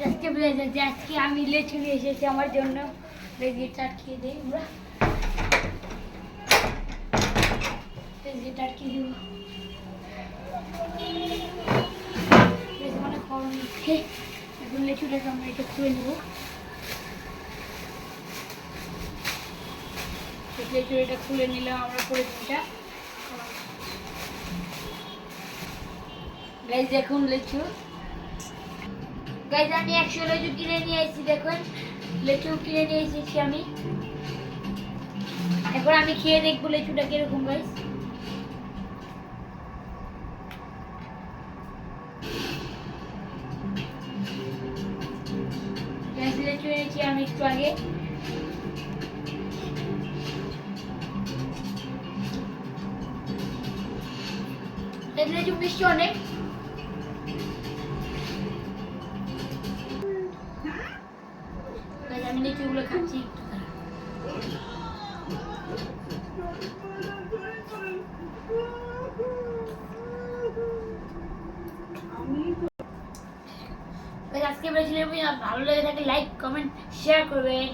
আজকে বুঝেছে যে আজকে আমি লেচু নিয়ে এসেছি আমার জন্য। লেচু চাট খেয়ে দিই আমরা, লেচু চাট খেয়ে দেবো। অনেক গরম হচ্ছে, এখন লেচুটাকে আমরা এটা খুলে নেবো। লেচু এটা খুলে নিলাম আমরা পরিচিটা। গাইজ দেখুন লেচু, গাইজ আমি 100 লেচু কিনে নিয়ে এসেছি। দেখুন লেচু কিনে নিয়ে এসেছি আমি। এখন আমি খেয়ে দেখবো লেচুটা কিরকম। গাইজ লেচু এনেছি আমি একটু আগে। লেচু মিষ্টি অনেক। আমি লেচুগুলো খাচ্ছি একটু। আজকে ভালো লেগে থাকে লাইক কমেন্ট শেয়ার করবেন।